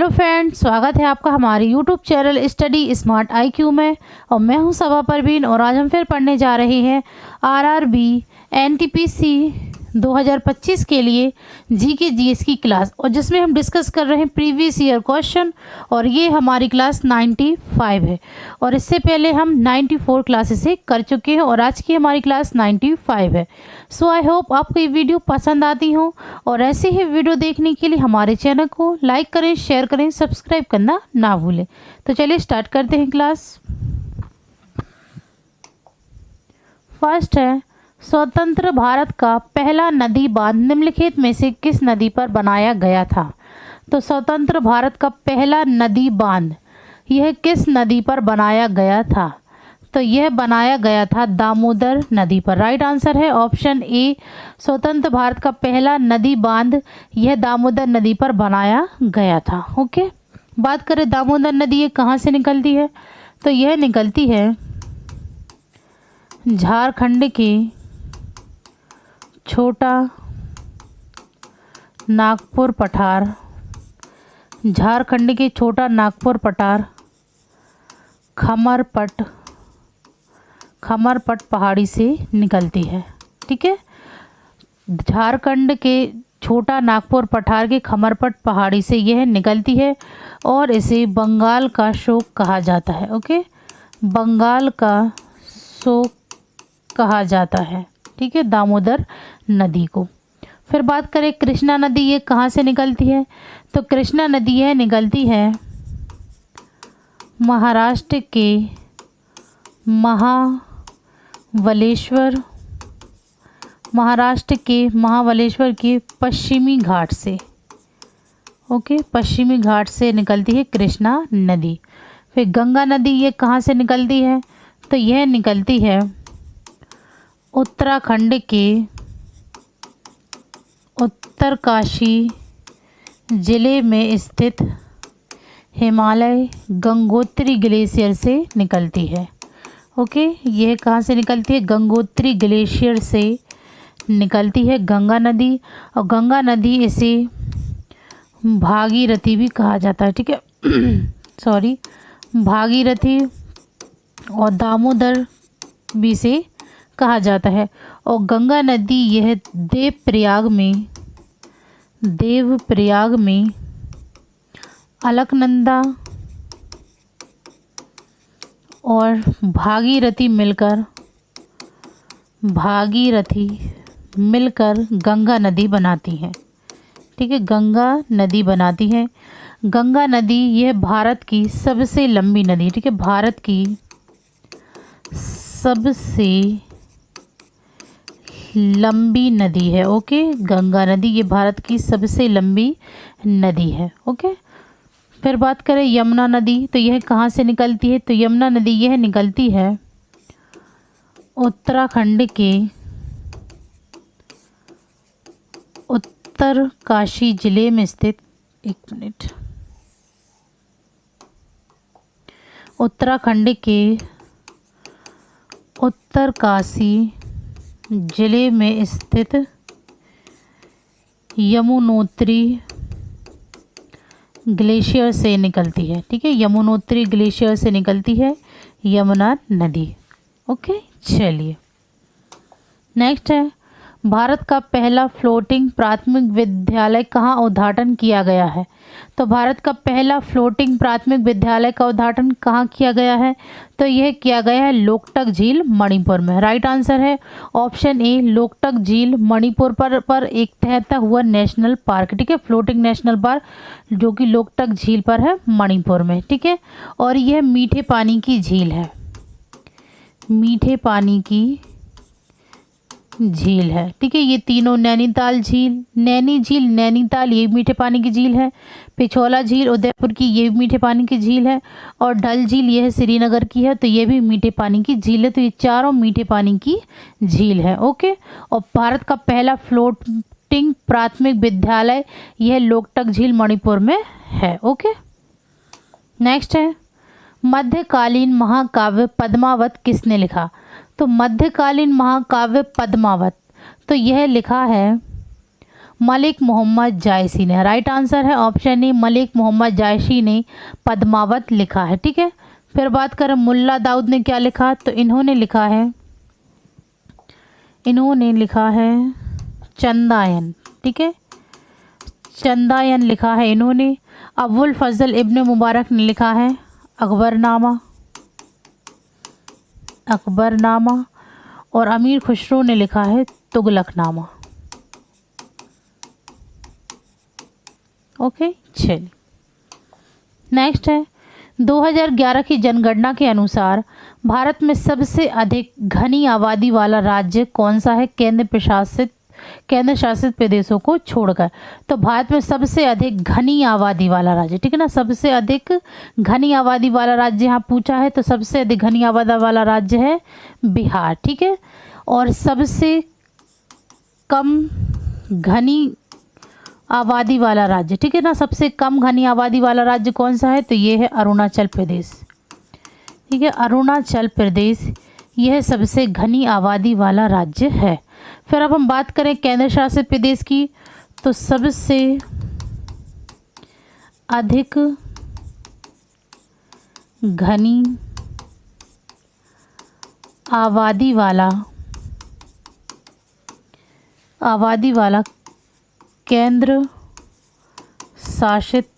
Hello friends, स्वागत है आपका हमारे YouTube channel study smart IQ में। और मैं हूं सबा परवीन और आज हम फिर पढ़ने जा रहे हैं RRB NTPC 2025 के लिए GK GS की क्लास, और जिसमें हम डिस्कस कर रहे हैं प्रीवियस ईयर क्वेश्चन। और ये हमारी क्लास 95 है और इससे पहले हम 94 क्लासेस कर चुके हैं और आज की हमारी क्लास 95 है। सो आई होप आपको ये वीडियो पसंद आती हो, और ऐसे ही वीडियो देखने के लिए हमारे चैनल को लाइक करें, शेयर करें, सब्सक्राइब करना ना भूलें। तो चलिए स्टार्ट करते हैं क्लास। फर्स्ट है, स्वतंत्र भारत का पहला नदी बांध निम्नलिखित में से किस नदी पर बनाया गया था? तो स्वतंत्र भारत का पहला नदी बांध यह किस नदी पर बनाया गया था? तो यह बनाया गया था दामोदर नदी पर। राइट आंसर है ऑप्शन ए, स्वतंत्र भारत का पहला नदी बांध यह दामोदर नदी पर बनाया गया था। ओके, बात करें दामोदर नदी ये कहाँ से निकलती है? तो यह निकलती है झारखंड के छोटा नागपुर पठार, झारखंड के छोटा नागपुर पठार खमरपट पहाड़ी से निकलती है। ठीक है, झारखंड के छोटा नागपुर पठार के खमरपट पहाड़ी से यह निकलती है और इसे बंगाल का शोक कहा जाता है। ओके, बंगाल का शोक कहा जाता है। ठीक है, दामोदर नदी को। फिर बात करें कृष्णा नदी ये कहाँ से निकलती है? तो कृष्णा नदी यह निकलती है महाराष्ट्र के महाबलेश्वर के पश्चिमी घाट से। ओके, पश्चिमी घाट से निकलती है कृष्णा नदी। फिर गंगा नदी ये कहाँ से निकलती है? तो यह निकलती है उत्तराखंड के उत्तरकाशी जिले में स्थित हिमालय गंगोत्री ग्लेशियर से निकलती है। ओके, यह कहाँ से निकलती है? गंगोत्री ग्लेशियर से निकलती है गंगा नदी, और गंगा नदी इसे भागीरथी भी कहा जाता है। ठीक है सॉरी, भागीरथी और दामोदर भी से कहा जाता है। और गंगा नदी यह देवप्रयाग में अलकनंदा और भागीरथी मिलकर गंगा नदी बनाती है। ठीक है, गंगा नदी बनाती है। गंगा नदी यह भारत की सबसे लंबी नदी। ठीक है, भारत की सबसे लंबी नदी है। ओके, गंगा नदी ये भारत की सबसे लंबी नदी है। ओके, फिर बात करें यमुना नदी, तो यह कहाँ से निकलती है? तो यमुना नदी यह निकलती है उत्तराखंड के उत्तरकाशी जिले में स्थित उत्तराखंड के उत्तरकाशी जिले में स्थित यमुनोत्री ग्लेशियर से निकलती है। ठीक है, यमुनोत्री ग्लेशियर से निकलती है यमुना नदी। ओके, चलिए नेक्स्ट है, भारत का पहला फ्लोटिंग प्राथमिक विद्यालय कहाँ उद्घाटन किया गया है? तो भारत का पहला फ्लोटिंग प्राथमिक विद्यालय का उद्घाटन कहाँ किया गया है? तो यह किया गया है लोकटक झील मणिपुर में। राइट आंसर है ऑप्शन ए, लोकटक झील मणिपुर पर एक तहता हुआ नेशनल पार्क। ठीक है, फ्लोटिंग नेशनल पार्क जो कि लोकटक झील पर है मणिपुर में। ठीक है, और यह मीठे पानी की झील है, मीठे पानी की झील है। ठीक है, ये तीनों नैनीताल ये मीठे पानी की झील है, पिछोला झील उदयपुर की ये मीठे पानी की झील है, और डल झील यह श्रीनगर की है, तो ये भी मीठे पानी की झील है। तो ये चारों मीठे पानी की झील है। ओके, और भारत का पहला फ्लोटिंग प्राथमिक विद्यालय यह लोकटक झील मणिपुर में है। ओके, नेक्स्ट है, मध्यकालीन महाकाव्य पद्मावत किसने लिखा? तो मध्यकालीन महाकाव्य पद्मावत तो यह लिखा है मलिक मोहम्मद जायसी ने। राइट आंसर है ऑप्शन ए, मलिक मोहम्मद जायसी ने पद्मावत लिखा है। ठीक है, फिर बात करें मुल्ला दाऊद ने क्या लिखा, तो इन्होंने लिखा है चंदायन। ठीक है, चंदायन लिखा है इन्होंने। अबुल फजल इब्न मुबारक ने लिखा है अकबरनामा और अमीर खुसरो ने लिखा है तुगलकनामा। ओके, चलिए नेक्स्ट है 2011 की जनगणना के अनुसार भारत में सबसे अधिक घनी आबादी वाला राज्य कौन सा है, केंद्र शासित प्रदेशों को छोड़कर। तो भारत में सबसे अधिक घनी आबादी वाला राज्य, ठीक है ना, सबसे अधिक घनी आबादी वाला राज्य यहाँ पूछा है, तो सबसे अधिक घनी आबादी वाला राज्य है बिहार। ठीक है, और सबसे कम घनी आबादी वाला राज्य, ठीक है ना, सबसे कम घनी आबादी वाला राज्य कौन सा है, तो ये है अरुणाचल प्रदेश। ठीक है, अरुणाचल प्रदेश यह सबसे घनी आबादी वाला राज्य है। फिर अब हम बात करें केंद्र शासित प्रदेश की, तो सबसे अधिक घनी आबादी वाला केंद्र शासित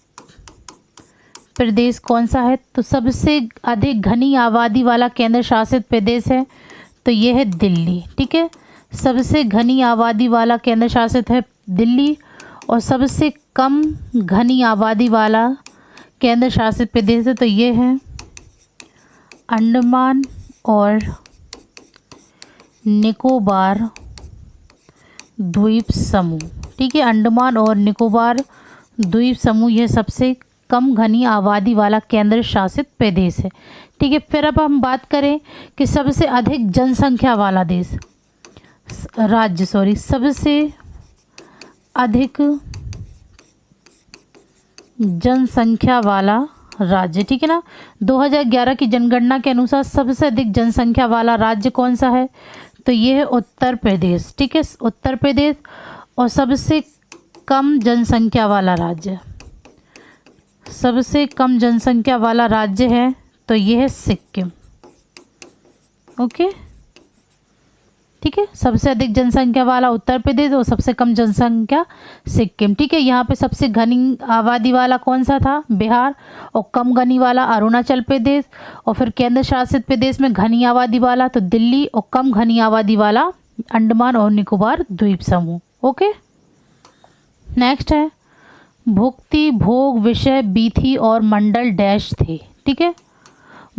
प्रदेश कौन सा है, तो सबसे अधिक घनी आबादी वाला केंद्र शासित प्रदेश है, तो ये है दिल्ली। ठीक है, सबसे घनी आबादी वाला केंद्र शासित है दिल्ली, और सबसे कम घनी आबादी वाला केंद्र शासित प्रदेश है, तो ये है अंडमान और निकोबार द्वीप समूह। ठीक है, अंडमान और निकोबार द्वीप समूह यह सबसे कम घनी आबादी वाला केंद्र शासित प्रदेश है। ठीक है, फिर अब हम बात करें कि सबसे अधिक जनसंख्या वाला सबसे अधिक जनसंख्या वाला राज्य, ठीक है ना, 2011 की जनगणना के अनुसार सबसे अधिक जनसंख्या वाला राज्य कौन सा है, तो ये है उत्तर प्रदेश। ठीक है, उत्तर प्रदेश। और सबसे कम जनसंख्या वाला राज्य है, तो ये है सिक्किम। ओके, ठीक है, सबसे अधिक जनसंख्या वाला उत्तर प्रदेश और सबसे कम जनसंख्या सिक्किम। ठीक है, यहाँ पे सबसे घनी आबादी वाला कौन सा था, बिहार, और कम घनी वाला अरुणाचल प्रदेश, और फिर केंद्र शासित प्रदेश में घनी आबादी वाला तो दिल्ली, और कम घनी आबादी वाला अंडमान और निकोबार द्वीप समूह। ओके, नेक्स्ट है भुक्ति, भोग, विषय, बीथी और मंडल डैश थे। ठीक है,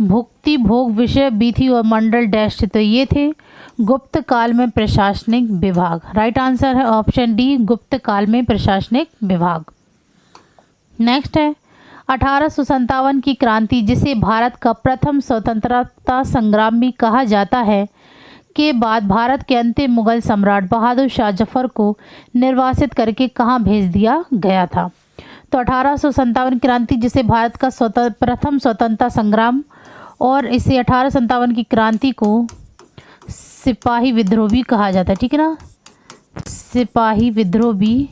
भुक्ति, भोग, विषय, बीथी और मंडल डैश थे, तो ये थे गुप्त काल में प्रशासनिक विभाग। राइट आंसर है ऑप्शन डी, गुप्त काल में प्रशासनिक विभाग। नेक्स्ट है 1857 की क्रांति, जिसे भारत का प्रथम स्वतंत्रता संग्राम भी कहा जाता है, के बाद भारत के अंतिम मुगल सम्राट बहादुर शाह जफर को निर्वासित करके कहाँ भेज दिया गया था। तो 1857 क्रांति, जिसे भारत का प्रथम स्वतंत्रता संग्राम, और इसे 1857 की क्रांति को सिपाही विद्रोह भी कहा जाता है। ठीक है ना, सिपाही विद्रोह भी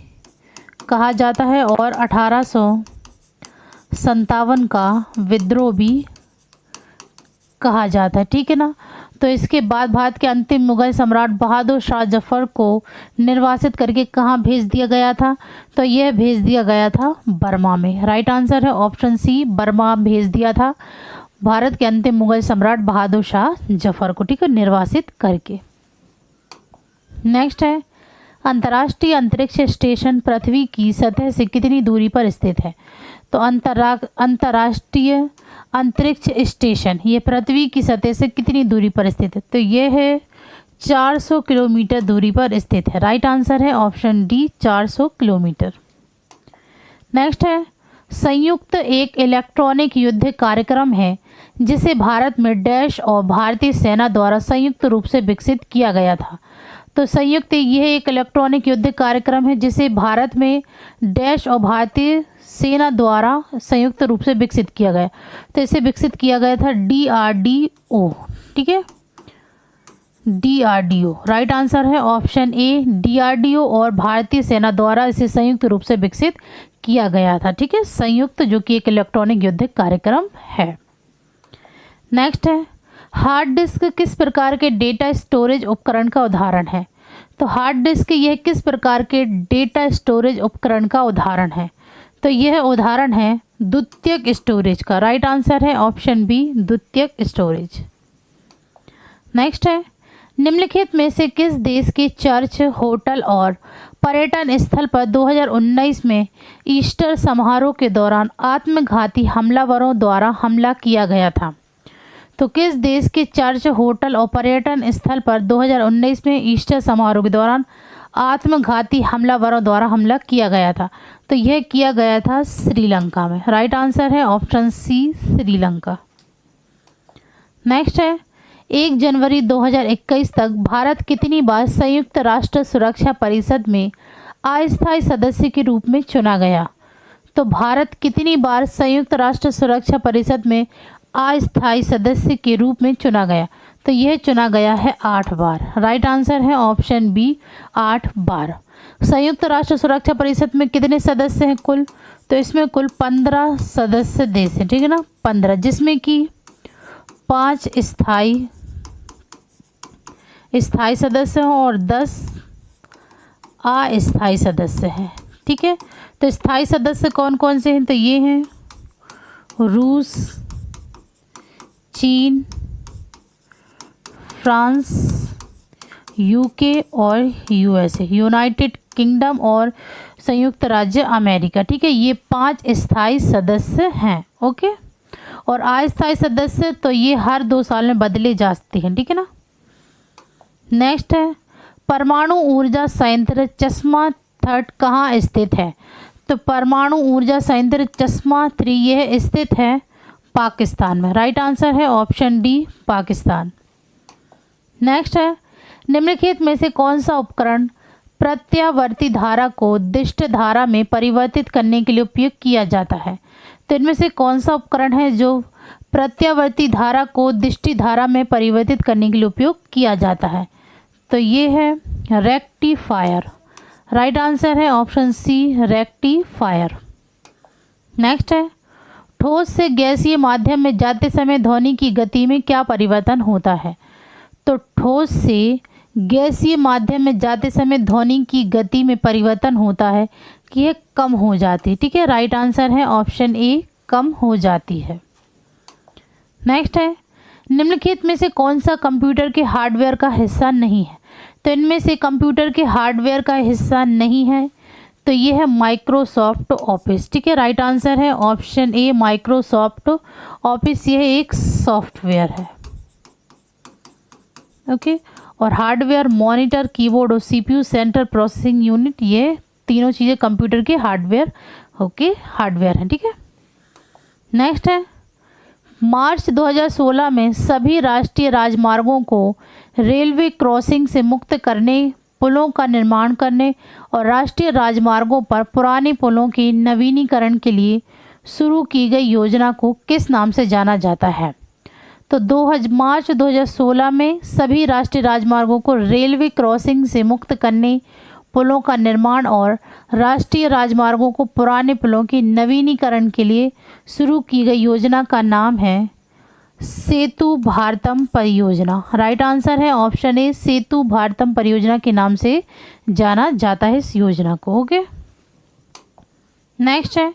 कहा जाता है, और 1857 का विद्रोह भी कहा जाता है। ठीक है ना, तो इसके बाद भारत के अंतिम मुगल सम्राट बहादुर शाह जफर को निर्वासित करके कहाँ भेज दिया गया था, तो यह भेज दिया गया था बर्मा में। राइट आंसर है ऑप्शन सी, बर्मा भेज दिया था भारत के अंतिम मुगल सम्राट बहादुर शाह जफर को, ठीक है, निर्वासित करके। नेक्स्ट है अंतर्राष्ट्रीय अंतरिक्ष स्टेशन पृथ्वी की सतह से कितनी दूरी पर स्थित है। तो अंतर्राष्ट्रीय अंतरिक्ष स्टेशन ये पृथ्वी की सतह से कितनी दूरी पर स्थित है, तो ये है 400 किलोमीटर दूरी पर स्थित है। राइट आंसर है ऑप्शन डी, 400 किलोमीटर। नेक्स्ट है संयुक्त एक इलेक्ट्रॉनिक युद्ध कार्यक्रम है जिसे भारत में डैश और भारतीय सेना द्वारा संयुक्त रूप से विकसित किया गया था। तो संयुक्त यह एक इलेक्ट्रॉनिक युद्ध कार्यक्रम है जिसे भारत में डैश और भारतीय सेना द्वारा संयुक्त रूप से विकसित किया गया। तो इसे विकसित किया गया था DRDO, ठीक है, DRDO। राइट आंसर है ऑप्शन ए DRDO, और भारतीय सेना द्वारा इसे संयुक्त रूप से विकसित किया गया था। ठीक है, संयुक्त, जो कि एक इलेक्ट्रॉनिक युद्ध कार्यक्रम है। नेक्स्ट है, हार्ड डिस्क किस प्रकार के डेटा स्टोरेज उपकरण का उदाहरण है? तो हार्ड डिस्क यह किस प्रकार के डेटा स्टोरेज उपकरण का उदाहरण है? तो यह उदाहरण है द्वितीयक स्टोरेज का। राइट आंसर है ऑप्शन बी द्वितीयक स्टोरेज। नेक्स्ट है, निम्नलिखित में से किस देश के चर्च, होटल और पर्यटन स्थल पर 2019 में ईस्टर समारोह के दौरान आत्मघाती हमलावरों द्वारा हमला किया गया था? तो किस देश के चर्च, होटल और पर्यटन स्थल पर 2019 में ईस्टर समारोह के दौरान आत्मघाती हमलावरों द्वारा हमला किया गया था? तो यह किया गया था श्रीलंका में। राइट आंसर है ऑप्शन सी श्रीलंका। नेक्स्ट है, 1 जनवरी 2021 तक भारत कितनी बार संयुक्त राष्ट्र सुरक्षा परिषद में अस्थायी सदस्य के रूप में चुना गया? तो भारत कितनी बार संयुक्त राष्ट्र सुरक्षा परिषद में अस्थायी सदस्य के रूप में चुना गया? तो यह चुना गया है 8 बार। राइट आंसर है ऑप्शन बी 8 बार। संयुक्त राष्ट्र सुरक्षा परिषद में कितने सदस्य हैं कुल? तो इसमें कुल 15 सदस्य देश हैं। ठीक है ना, 15, जिसमें कि 5 स्थायी सदस्य हैं और 10 अस्थायी सदस्य हैं। ठीक है, तो स्थायी सदस्य कौन कौन से हैं? तो ये हैं रूस, चीन, फ्रांस, यूके और यूएसए, यूनाइटेड किंगडम और संयुक्त राज्य अमेरिका। ठीक है, ये 5 स्थायी सदस्य हैं। ओके, और अस्थायी सदस्य तो ये हर 2 साल में बदले जाते हैं। ठीक है ना। नेक्स्ट है, परमाणु ऊर्जा संयंत्र चश्मा 3 कहाँ स्थित है? तो परमाणु ऊर्जा संयंत्र चश्मा 3 यह स्थित है पाकिस्तान में। राइट आंसर है ऑप्शन डी पाकिस्तान। नेक्स्ट है, निम्नलिखित में से कौन सा उपकरण प्रत्यावर्ती धारा को दिष्ट धारा में परिवर्तित करने के लिए उपयोग किया जाता है? तो इनमें से कौन सा उपकरण है जो प्रत्यावर्ती धारा को दिष्टि धारा में परिवर्तित करने के लिए उपयोग किया जाता है? तो ये है रेक्टिफायर। राइट आंसर है ऑप्शन सी रेक्टिफायर। नेक्स्ट है, ठोस से गैसीय माध्यम में जाते समय ध्वनि की गति में क्या परिवर्तन होता है? तो ठोस से गैसीय माध्यम में जाते समय ध्वनि की गति में परिवर्तन होता है कि यह कम हो जाती है। ठीक है, राइट आंसर है ऑप्शन ए कम हो जाती है। नेक्स्ट है, निम्नलिखित में से कौन सा कंप्यूटर के हार्डवेयर का हिस्सा नहीं है? तो इनमें से कंप्यूटर के हार्डवेयर का हिस्सा नहीं है तो ये है माइक्रोसॉफ्ट ऑफिस। ठीक है, राइट आंसर है ऑप्शन ए माइक्रोसॉफ्ट ऑफिस। यह एक सॉफ्टवेयर है। ओके, और हार्डवेयर मॉनिटर, कीबोर्ड और सीपीयू, सेंट्रल प्रोसेसिंग यूनिट, ये तीनों चीज़ें कंप्यूटर के हार्डवेयर हार्डवेयर हैं। ठीक है। नेक्स्ट है, मार्च 2016 में सभी राष्ट्रीय राजमार्गों को रेलवे क्रॉसिंग से मुक्त करने, पुलों का निर्माण करने और राष्ट्रीय राजमार्गों पर पुराने पुलों के नवीनीकरण के लिए शुरू की गई योजना को किस नाम से जाना जाता है? तो मार्च 2016 में सभी राष्ट्रीय राजमार्गों को रेलवे क्रॉसिंग से मुक्त करने, पुलों का निर्माण और राष्ट्रीय राजमार्गों को पुराने पुलों के नवीनीकरण के लिए शुरू की गई योजना का नाम है सेतु भारतम परियोजना। राइट आंसर है ऑप्शन ए सेतु भारतम परियोजना के नाम से जाना जाता है इस योजना को। ओके, नेक्स्ट है,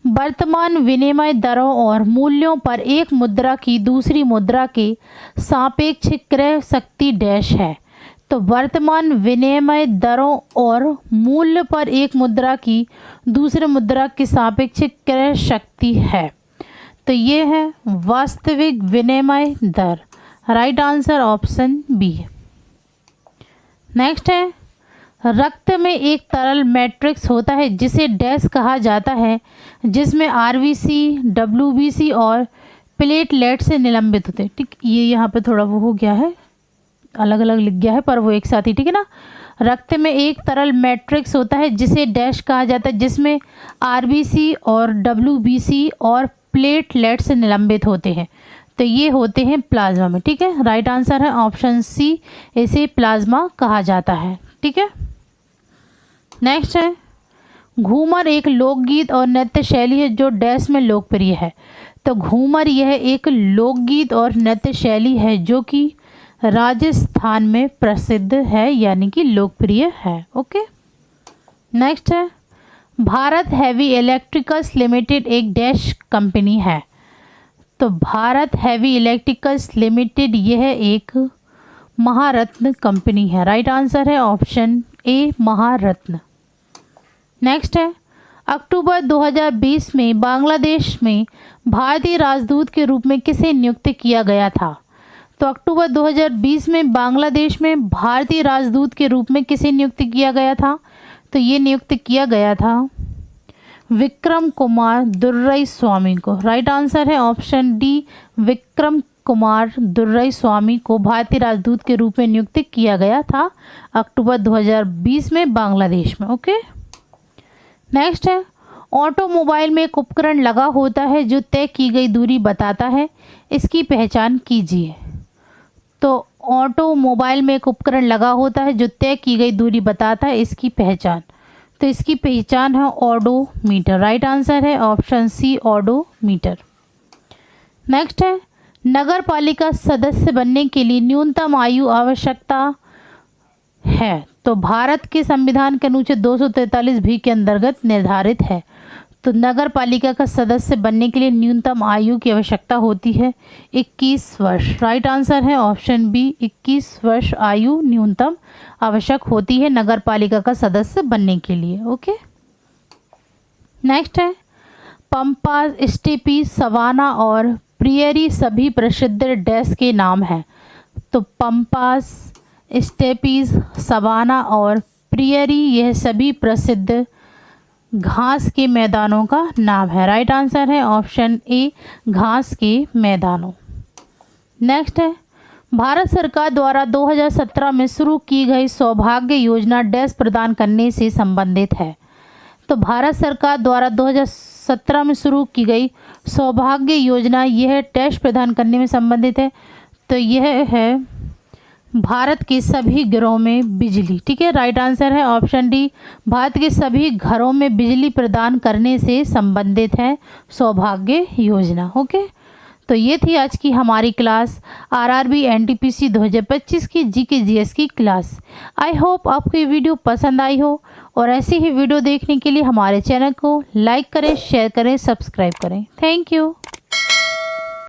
वर्तमान विनिमय दरों और मूल्यों पर एक मुद्रा की दूसरी मुद्रा के सापेक्ष क्रय शक्ति डैश है। तो वर्तमान विनिमय दरों और मूल्य पर एक मुद्रा की दूसरे मुद्रा की सापेक्ष क्रय शक्ति है। तो ये है वास्तविक विनिमय दर। Right answer option B. Next है, रक्त में एक तरल मैट्रिक्स होता है जिसे डैश कहा जाता है, जिसमें आरबीसी, डब्ल्यूबीसी और प्लेटलेट से निलंबित होते हैं। ठीक, ये यहाँ पे थोड़ा वो हो गया है, अलग अलग लिख गया है पर वो एक साथ ही। ठीक है ना, रक्त में एक तरल मैट्रिक्स होता है जिसे डैश कहा जाता है, जिसमें आरबीसी और डब्ल्यूबीसी और प्लेटलेट से निलंबित होते हैं। तो तो ये होते हैं प्लाज्मा में, ठीक है। राइट आंसर है ऑप्शन सी, इसे प्लाज्मा कहा जाता है, ठीक है। नेक्स्ट है, घूमर एक लोकगीत और नृत्य शैली है जो डैश में लोकप्रिय है। तो घूमर यह एक लोकगीत और नृत्य शैली है जो कि राजस्थान में प्रसिद्ध है, यानी कि लोकप्रिय है। ओके। नेक्स्ट है, भारत हैवी इलेक्ट्रिकल्स लिमिटेड एक डैश कंपनी है। तो भारत हैवी इलेक्ट्रिकल्स लिमिटेड यह एक महारत्न कंपनी है। राइट आंसर है ऑप्शन ए, महारत्न। नेक्स्ट है, अक्टूबर 2020 में बांग्लादेश में भारतीय राजदूत के रूप में किसे नियुक्त किया गया था। तो अक्टूबर 2020 में बांग्लादेश में भारतीय राजदूत के रूप में किसे नियुक्त किया गया था। तो ये नियुक्त किया गया था विक्रम कुमार दुर्रई स्वामी को। राइट आंसर है ऑप्शन डी, विक्रम कुमार दुर्रई स्वामी को भारतीय राजदूत के रूप में नियुक्त किया गया था अक्टूबर 2020 में बांग्लादेश में। ओके। नेक्स्ट है, ऑटोमोबाइल में एक उपकरण लगा होता है जो तय की गई दूरी बताता है, इसकी पहचान कीजिए। तो ऑटोमोबाइल में एक उपकरण लगा होता है जो तय की गई दूरी बताता है, इसकी पहचान। तो इसकी पहचान है ऑडोमीटर। राइट आंसर है ऑप्शन सी, ऑडोमीटर। नेक्स्ट है, नगर पालिका सदस्य बनने के लिए न्यूनतम आयु आवश्यकता है। तो भारत के संविधान के अनुच्छेद 243 भी के अंतर्गत निर्धारित है। तो नगर पालिका का सदस्य बनने के लिए न्यूनतम आयु की आवश्यकता होती है 21 वर्ष। राइट आंसर है ऑप्शन बी, 21 वर्ष आयु न्यूनतम आवश्यक होती है नगर पालिका का सदस्य बनने के लिए। ओके। नेक्स्ट है, पंपा, स्टेपी, सवाना और प्रियरी सभी प्रसिद्ध डैश के नाम हैं। तो पंपास, स्टेपीज, सवाना और प्रियरी यह सभी प्रसिद्ध घास के मैदानों का नाम है। राइट आंसर है ऑप्शन ए, घास के मैदानों। नेक्स्ट है, भारत सरकार द्वारा 2017 में शुरू की गई सौभाग्य योजना डैश प्रदान करने से संबंधित है। तो भारत सरकार द्वारा 2017 में शुरू की गई सौभाग्य योजना यह डैश प्रदान करने में संबंधित है। तो यह है भारत के सभी घरों में बिजली, ठीक है। राइट आंसर है ऑप्शन डी, भारत के सभी घरों में बिजली प्रदान करने से संबंधित है सौभाग्य योजना। ओके। तो ये थी आज की हमारी क्लास आरआरबी एनटीपीसी 2025 की जीके जीएस की क्लास। आई होप आपको ये वीडियो पसंद आई हो, और ऐसी ही वीडियो देखने के लिए हमारे चैनल को लाइक करें, शेयर करें, सब्सक्राइब करें। Thank you.